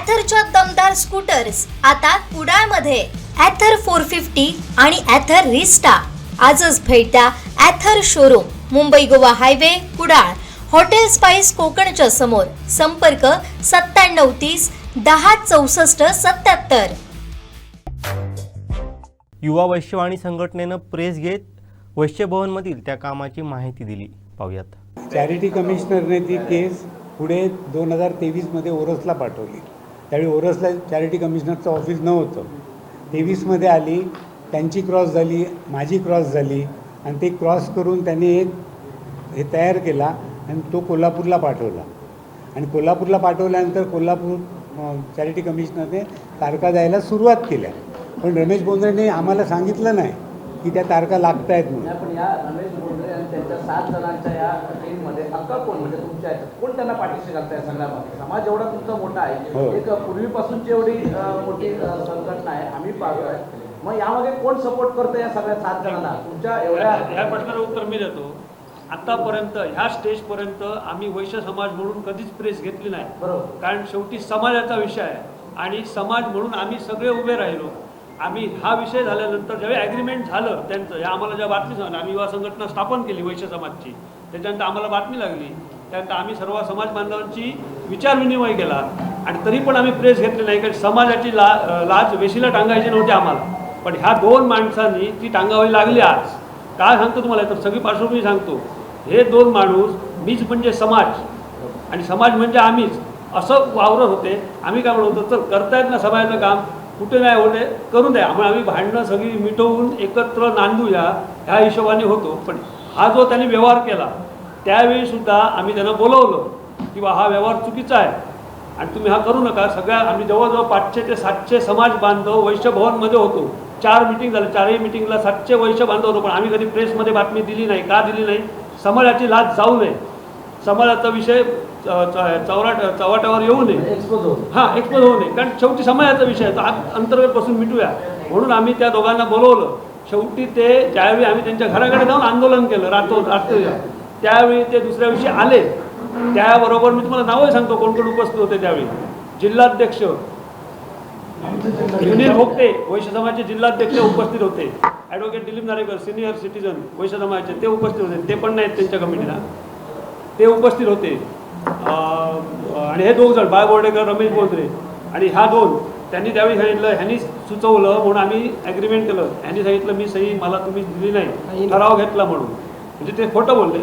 ॲथरच्या दमदार स्कूटर्स आता कुडाळमध्ये. ॲथर 450 आणि ॲथर रिस्टा. आजच भेट द्या Ather showroom, Mumbai Goa highway, Kudal, hotel spice कोकणच्या समोर. संपर्क 9730 1064 77. युवा वैश्यवाणी संघटनेनं प्रेस घेत वैश्यभवनमधील त्या कामाची माहिती दिली. पाहूयात. चॅरिटी कमिशनरने ती केस पुढे 2023मध्ये ओरसला पाठवली. त्यावेळी ओरसला चॅरिटी कमिशनरचं ऑफिस नव्हतं. 23मध्ये आली, त्यांची क्रॉस झाली, माझी क्रॉस झाली आणि ते क्रॉस करून त्यांनी एक हे तयार केला आणि तो कोल्हापूरला पाठवला. आणि कोल्हापूरला पाठवल्यानंतर कोल्हापूर चॅरिटी कमिशनरने तारखा द्यायला सुरुवात केल्या. पण रमेश बोंद्रेने आम्हाला सांगितलं नाही की त्या तारखा लागत आहेत म्हणून. पण या रमेश बोंद्रे आणि त्यांच्या 7 जणांच्या या टीममध्ये अक्का कोण, म्हणजे तुमच्या कोण त्यांना पाठीशी घालताय सगळ्यामध्ये? समाज एवढा तुमचा मोठा आहे, एक पूर्वीपासूनची एवढी मोठी संघटना आहे, आम्ही पाहतोय. मग यामध्ये कोण सपोर्ट करतं या सगळ्या 7 जणांना? तुमच्या एवढ्या या प्रश्नाचं उत्तर मी देतो. आतापर्यंत ह्या स्टेजपर्यंत आम्ही वैश्य समाज म्हणून कधीच प्रेस घेतली नाही. बरोबर. कारण शेवटी समाजाचा विषय आहे आणि समाज म्हणून आम्ही सगळे उभे राहिलो. आम्ही हा विषय झाल्यानंतर ज्यावेळी ॲग्रीमेंट झालं त्यांचं, या आम्हाला ज्या बातमी झाली, आम्ही युवा संघटना स्थापन केली वैश्य समाजची, त्याच्यानंतर आम्हाला बातमी लागली, त्यानंतर आम्ही सर्व समाज बांधवांची विचारविनिमय केला आणि तरी पण आम्ही प्रेस घेतली नाही. कारण समाजाची लाज वेशीला टांगायची नव्हती आम्हाला. पण ह्या 2 माणसांनी ती टांगावी लागली. आज काय सांगतो तुम्हाला, तर सगळी पार्श्वभूमी सांगतो. हे 2 माणूस, मीच म्हणजे समाज आणि समाज म्हणजे आम्हीच, असं वावरत होते. आम्ही काय म्हणत होतो, चल करतायत ना समाजाचं काम, कुठे नाही होते करून द्या, आम्ही भांडणं सगळी मिटवून एकत्र नांदूया ह्या हिशोबाने होतो. पण हा जो त्यांनी व्यवहार केला त्यावेळीसुद्धा आम्ही त्यांना बोलवलं की बा हा व्यवहार चुकीचा आहे आणि तुम्ही हा करू नका. सगळ्या आम्ही जवळजवळ 500 ते 700 समाज बांधव वैश्यभवनमध्ये होतो. 4 मिटिंग झाले, 4ही मिटिंगला 700 वैश्य बांधव होतो. पण आम्ही कधी प्रेसमध्ये बातमी दिली नाही. का दिली नाही? समाजाची लाज जाऊ नये, समाजाचा विषय चव्हाट्यावर येऊ नये, एक्सपोज होऊ नये. कारण शेवटी समाजाचा विषय आहे, तो अंतर्गतपासून मिटूया म्हणून आम्ही त्या दोघांना बोलवलं. शेवटी ते ज्यावेळी आम्ही त्यांच्या घराकडे जाऊन आंदोलन केलं रात्री, त्यावेळी ते दुसऱ्या दिवशी आले. त्याबरोबर मी तुम्हाला नावही सांगतो कोण कोण उपस्थित होते त्यावेळी. जिल्हाध्यक्ष सुनील भोगते वैश्य समाजाचे जिल्हाध्यक्ष उपस्थित होते. ॲडव्होकेट दिलीप नारेकर सिनियर सिटीजन वैश्य समाजाचे ते उपस्थित होते. ते पण नाहीत त्यांच्या कमिटीला, ते उपस्थित होते. आणि हे 2 जण बाळ बोर्डेकर, रमेश बोंद्रे आणि ह्या 2 त्यांनी त्यावेळी सांगितलं, ह्यांनी सुचवलं म्हणून आम्ही ॲग्रीमेंट केलं. ह्यांनी सांगितलं मी सही मला तुम्ही दिली नाही, ठराव घेतला म्हणून. म्हणजे ते खोटं बोलले.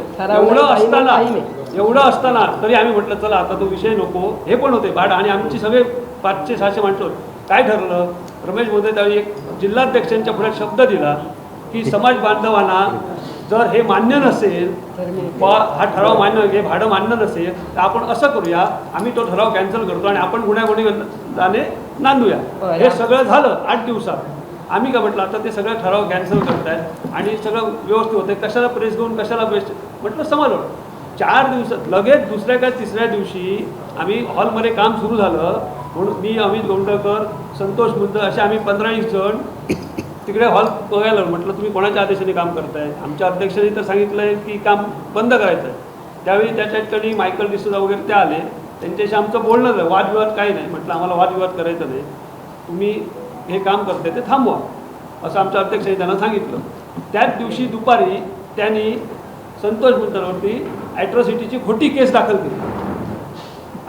एवढं असताना तरी आम्ही म्हटलं चला आता तो विषय नको. हे पण होते भाड आणि आमची सगळे 500-600 माणसं. काय ठरलं, रमेश बोंद्रे त्यावेळी एक जिल्हाध्यक्षांच्या पुढे शब्द दिला की समाज बांधवांना जर हे मान्य नसेल, हा ठराव मान्य, हे भाडं मान्य नसेल तर आपण असं करूया, आम्ही तो ठराव कॅन्सल करतो आणि आपण गुन्ह्याने नांदूया. हे सगळं झालं 8 दिवसात. आम्ही काय म्हटलं, आता ते सगळं ठराव कॅन्सल करतायत आणि सगळं व्यवस्थित होते, कशाला प्रेस घेऊन कशाला बेस्ट म्हटलं समाजवर. 4 दिवसात लगेच दुसऱ्या का तिसऱ्या दिवशी आम्ही हॉलमध्ये काम सुरू झालं म्हणून मी, अमित गोंडकर, संतोष मुद्द असे आम्ही 15-20 जण तिकडे हॉल बघायला. म्हटलं तुम्ही कोणाच्या आदेशाने काम करताय? आमच्या अध्यक्षांनी तर सांगितलं आहे की काम बंद करायचं आहे. त्यावेळी त्याच्या ठिकाणी मायकल डिसूजा वगैरे ते आले, त्यांच्याशी आमचं बोलणं झालं. वादविवाद काही नाही. म्हटलं आम्हाला वादविवाद करायचा नाही, तुम्ही हे काम करताय ते थांबवा असं आमच्या अध्यक्षांनी त्यांना सांगितलं. त्याच दिवशी दुपारी त्यांनी संतोष मुद्द्यावरती ॲट्रॉसिटीची खोटी केस दाखल केली.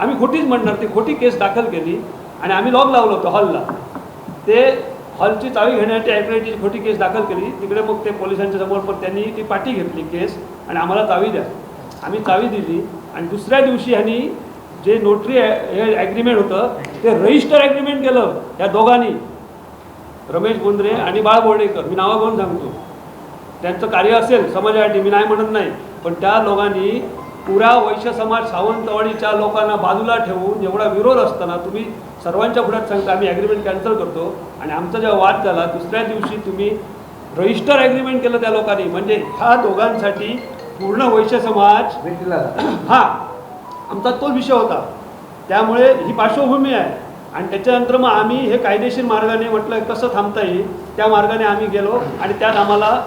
आम्ही खोटीच म्हणणार, ती खोटी केस दाखल केली आणि आम्ही लॉक लावलं होतं हॉलला. ते हॉलची चावी घेण्यासाठी ॲट्रॉसिटीची खोटी केस दाखल केली. तिकडे मग ते पोलिसांच्या समोर पण त्यांनी ती पाठी घेतली केस आणि आम्हाला चावी द्या. आम्ही चावी दिली आणि दुसऱ्या दिवशी ह्यांनी जे नोटरी हे ॲग्रीमेंट होतं ते रजिस्टर ॲग्रीमेंट केलं या दोघांनी, रमेश बोंद्रे आणि बाळ बोर्डेकर. मी नावं घेऊन सांगतो, त्यांचं कार्य असेल समाजासाठी मी नाही म्हणत नाही, पण त्या लोकांनी पुरा वैश्य समाज सावंतवाडीच्या लोकांना बाजूला ठेवून एवढा विरोध असताना तुम्ही सर्वांच्या पुढ्यात सांगता आम्ही ॲग्रीमेंट कॅन्सल करतो. आणि आमचा जेव्हा वाद झाला दुसऱ्या दिवशी तुम्ही रजिस्टर ॲग्रीमेंट केलं त्या लोकांनी. म्हणजे ह्या दोघांसाठी पूर्ण वैश्य समाज हा आमचा तो विषय होता. त्यामुळे ही पार्श्वभूमी आहे. आणि त्याच्यानंतर मग आम्ही हे कायदेशीर मार्गाने म्हटलं कसं थांबता येईल त्या मार्गाने आम्ही गेलो आणि त्यात आम्हाला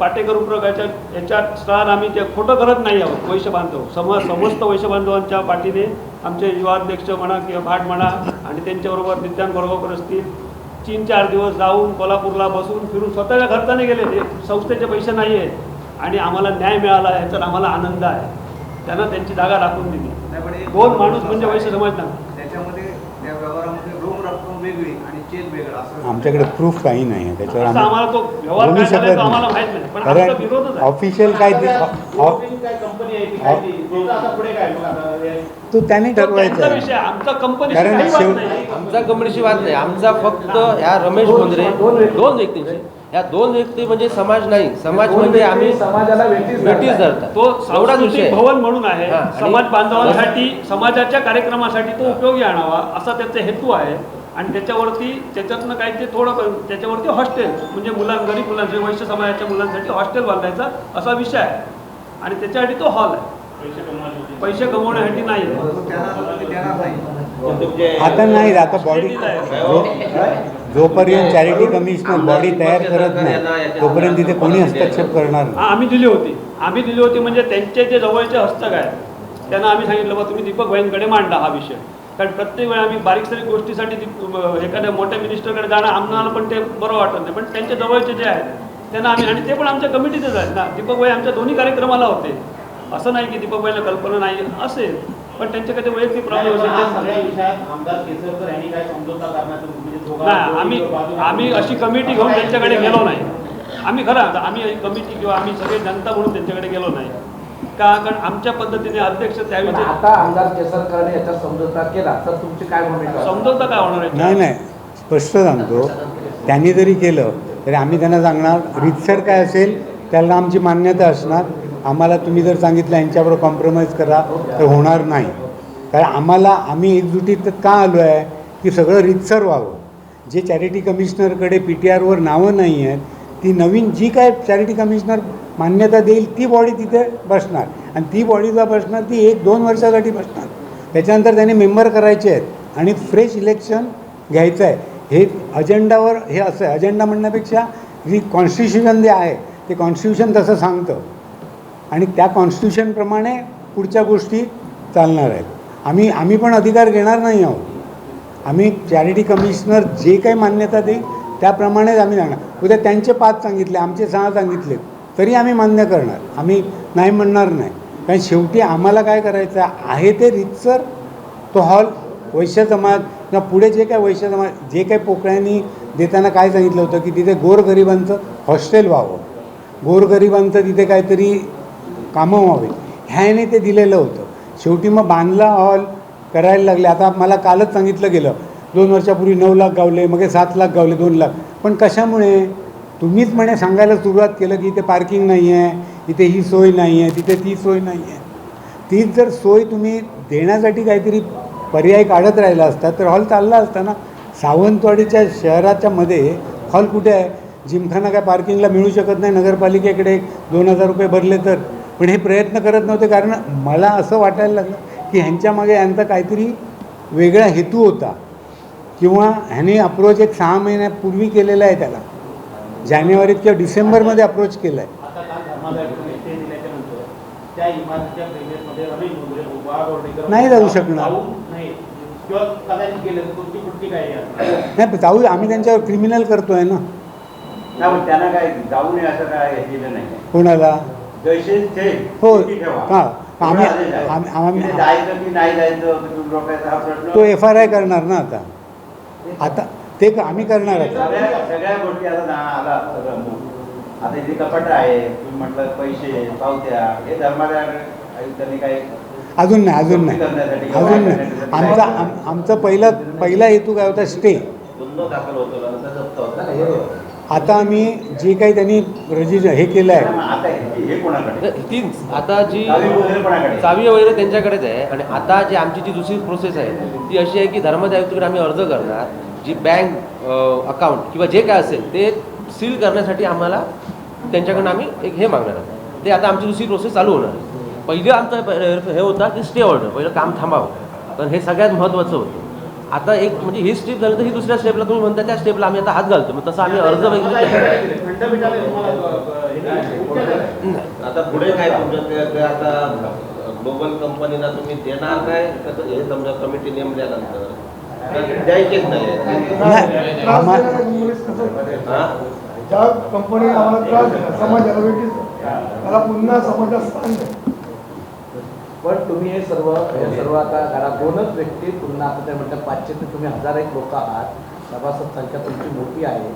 पाटेकर उपरोगाच्या याच्यात स्थळात आम्ही ते खोटं करत नाही आहोत. वैश्य बांधव समस्त वैश्य बांधवांच्या पाठीने आमचे युवाध्यक्ष म्हणा किंवा भाट म्हणा आणि त्यांच्याबरोबर नित्यान गोरगावकर असतील 3-4 दिवस जाऊन कोल्हापूरला बसून फिरून स्वतःच्या खर्चाने गेले. ते संस्थेचे पैसे नाही आहेत आणि आम्हाला न्याय मिळाला याचा आम्हाला आनंद आहे. त्यांना त्यांची जागा राखून दिली. नाही, पण एक 2 माणूस म्हणजे वैश्य समाज ना. त्याच्यामध्ये त्या व्यवहारामध्ये रोख रक्कम वेगळी आणि चेक वेगळा असं आमच्याकडे प्रूफ काही नाही आहे त्याच्यावर असं आम्हाला तो व्यवहार बोलू काय झाला शकत तो आम्हाला नाही. माहित नाही, पण आमचा विरोधच कारण आहे. ऑफिशियल काय कंपनी आहे ती काय ती? त्याचं आता पुढे काय मग आता तो त्याने तो ठरवायचा त्यांचा आहे. विषय आहे. आमचा कंपनी कारण काही वाद शेव- नाही. आमचा कंपनीची वाद नाही. आमचा फक्त ह्या रमेश बोंद्रे दोन व्यक्तींची, ह्या 2 व्यक्ती म्हणजे समाज नाही. समाज म्हणजे आम्ही समाजाला वेटीस धरताय. धरतात. तो एवढाच विषय सांस्कृतिक आहे. भवन म्हणून आहे. हा, आणि- समाज बांधवांसाठी समाजाच्या कार्यक्रमासाठी तो उपयोगी आणावा असा त्याचा हेतू आहे. आणि त्याच्यातनं काही ते थोडं त्याच्यावरती हॉस्टेल म्हणजे गरीब मुलांसाठी वैश्य समाजाच्या मुलांसाठी हॉस्टेल बांधायचा असा विषय आहे. आणि त्याच्यासाठी तो हॉल आहे. पैसे कमवण्यासाठी नाही आहे. आता नाही, आता बॉडी जोपर्यंत चॅरिटी कमिशनर बॉडी तयार करत नाही तोपर्यंत तिथे कोणी हस्तक्षेप करणार नाही. आम्ही दिली होती म्हणजे त्यांचे जे जवळचे हस्तक आहेत त्यांना आम्ही सांगितलं बा तुम्ही दीपक भाईंकडे मांडा हा विषय. कारण प्रत्येक वेळा आम्ही बारीक सारीक गोष्टीसाठी एखाद्या मोठ्या मिनिस्टरकडे जाणं आम्हाला पण ते बरं वाटत नाही. पण त्यांचे जवळचे जे आहेत त्यांना आम्ही, आणि ते पण आमच्या कमिटीतच आहेत ना. दीपक भाई आमच्या दोन्ही कार्यक्रमाला होते. असं नाही की दीपक भाईला कल्पना नाही असेल, पण त्यांचे कधी वैयक्तिक प्रॉब्लेम सगळ्या असेल विषयात आमदार केसरकर यांनी काय समजोता करण्याचं म्हणजे नाही. आम्ही अशी कमिटी घेऊन त्यांच्याकडे गेलो नाही. आम्ही आम्ही कमिटी किंवा आम्ही सगळे जनता म्हणून त्यांच्याकडे गेलो नाही का, कारण आमच्या पद्धतीने अध्यक्ष पण त्यावेळी आता आमदार केसरकरांनी याचा समझोता केला तर तुमची काय भूमिका? समजवता काय होणार आहे? नाही, स्पष्ट सांगतो, त्यांनी जरी केलं तरी आम्ही त्यांना सांगणार रीतसर काय असेल त्याला आमची मान्यता असणार. आम्हाला तुम्ही जर सांगितलं यांच्याबरोबर कॉम्प्रोमाइज करा तर होणार नाही. कारण आम्ही एकजुटीत का आलो आहे की सगळं रीतसर व्हावं. जे चॅरिटी कमिशनरकडे PTRवर नावं नाही आहेत ती नवीन जी काय चॅरिटी कमिशनर मान्यता देईल ती बॉडी तिथे बसणार आणि ती बॉडीला बसणार ती 1-2 वर्षासाठी बसणार. त्याच्यानंतर त्यांनी मेंबर करायचे आहेत आणि फ्रेश इलेक्शन घ्यायचं आहे. हे अजेंडावर हे असं आहे. अजेंडा म्हणण्यापेक्षा जी कॉन्स्टिट्यूशन जे आहे ते कॉन्स्टिट्यूशन तसं सांगतं आणि त्या कॉन्स्टिट्यूशनप्रमाणे पुढच्या गोष्टी चालणार आहेत. आम्ही पण अधिकार घेणार नाही आहोत. आम्ही चॅरिटी कमिशनर जे काही मान्यता देईल त्याप्रमाणेच आम्ही जाणार. उद्या त्यांचे 5 सांगितले, आमचे 6 सांगितले तरी आम्ही मान्य करणार. आम्ही नाही म्हणणार नाही. कारण शेवटी आम्हाला काय करायचं आहे ते रीतसर तो हॉल वैश्य समाज किंवा पुढे जे काय वैश्य समाज जे काही पोकळ्यांनी देताना काय सांगितलं होतं की तिथे गोरगरिबांचं हॉस्टेल व्हावं, गोरगरिबांचं तिथे काहीतरी कामं व्हावे ह्याने ते दिलेलं होतं. शेवटी मग बांधला हॉल करायला लागले. आता मला कालच सांगितलं गेलं 2 वर्षापूर्वी 9 लाख गावले, मग 7 लाख गावले, 2 लाख. पण कशामुळे? तुम्हीच म्हणे सांगायला सुरुवात केलं की इथे पार्किंग नाही आहे, इथे ही सोय नाही आहे, तिथे ती सोय नाही आहे. तीच जर सोय तुम्ही देण्यासाठी काहीतरी पर्याय काढत राहिला असता तर हॉल चालला असता ना. सावंतवाडीच्या शहराच्या मध्ये हॉल कुठे आहे? जिमखाना काय पार्किंगला मिळू शकत नाही नगरपालिकेकडे 2,000 रुपये भरले तर. पण हे प्रयत्न करत नव्हते कारण मला असं वाटायला लागलं की ह्यांच्यामागे यांचा काहीतरी वेगळा हेतू होता किंवा ह्याने अप्रोच एक 6 महिन्यापूर्वी केलेला आहे. त्याला जानेवारीत किंवा डिसेंबरमध्ये अप्रोच केला आहे. आता काल धर्मादाय स्टे दिल्याच्या नंतर त्या इमारतीच्या प्रेमियसमध्ये रमेश बोंद्रे गोवावर्डेकर नाही जाऊ शकणार. नाही किंवा कदाचित गेले तर तुमची पुढची काय आहे? नाही जाऊ, आम्ही त्यांच्यावर क्रिमिनल करतोय ना. नाही पण त्यांना काय जाऊ नये असं काय हे केलं नाही. कोणाला? जैसे थे हो तिथे ठेवा. का आम्ही तिथे जायचं की नाही जायचं तुम्ही लोकांचा हा प्रश्न तो FRI करणार ना. आता ते आम्ही करणार आहे. सगळ्या गोष्टी आता आला सगळं मूळ. आता इथे कपाट आहे, तुम्ही म्हटलं पैसे पावत्या हे धर्मादाय आयुक्तांनी काय अजून नाही. आमचा पहिला हेतू काय होता? स्टे. गुन्हा दाखल होतो नंतर जप्त होता. आता आम्ही जे काही त्यांनी हे केलं आहे आता हे कोणाकडे? तीच आता जी चावी वगैरे कोणाकडे? चावी वगैरे त्यांच्याकडेच आहे. आणि आता जी आमची जी दुसरी प्रोसेस आहे ती अशी आहे की धर्मादाय आयुक्ताकडे आम्ही अर्ज करणार. जी बँक अकाउंट किंवा जे काय असेल ते सील करण्यासाठी आम्हाला त्यांच्याकडनं आम्ही एक हे मागणार आहे. ते आता आमची दुसरी प्रोसेस चालू होणार आहे. पहिलं आमचं हे होता की स्टे ऑर्डर, पहिलं काम थांबावं, पण हे सगळ्यात महत्त्वाचं होतं. आता एक म्हणजे ही स्टेप झालं तर ही दुसऱ्या स्टेपला तुम्ही म्हणता त्या स्टेपला आम्ही आता हात घालतो. मग तसं आम्ही अर्ज वगैरे खंडपीठाने तुम्हाला आता पुढे काय तुमच्या आता ग्लोबल कंपनीला तुम्ही देणार काय कसं हे समजा कमिटी नेमल्यानंतर द्यायचेच नाही नाही, आम्हा- हा? ज्या कंपनी आम्हाला त्रास दिला समाजाला वेगळीच त्याला पुन्हा समाजात स्थान द्या. पण तुम्ही हे सर्व आता घरात दोनच व्यक्ती पुन्हा आता ते म्हणतात 500 ते तुम्ही 1000 एक लोक आहात, सभासद संख्या तुमची मोठी आहे.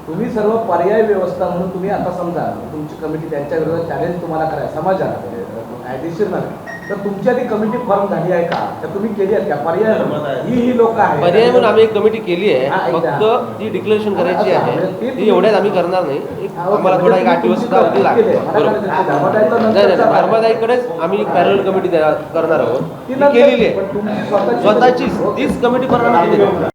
तुम्ही सर्व पर्याय व्यवस्था म्हणून तुम्ही आता समजा तुमची कमिटी त्यांच्या विरोधात चॅलेंज तुम्हाला करायचं समाजाला कायदेशीर नाही तर तुमची आधी कमिटी फॉर्म झाली आहे का तर तुम्ही केली आहे का पर्याय ही लोक आहेत पर्याय म्हणून आम्ही एक कमिटी केली हा, आहे, एकदा. फक्त ती डिक्लेरेशन करायची हा, आहे. ती ती एवढ्यात आम्ही करणार नाही. आम्हाला थोडा एक 8 दिवस सुद्धा अवधी लागेल. बरोबर. नाही धर्मादाईकडेच आम्ही एक पॅरल कमिटी करणार आहोत. ती केलेली आहे स्वतःचीच तीच कमिटी परवानगी दिली.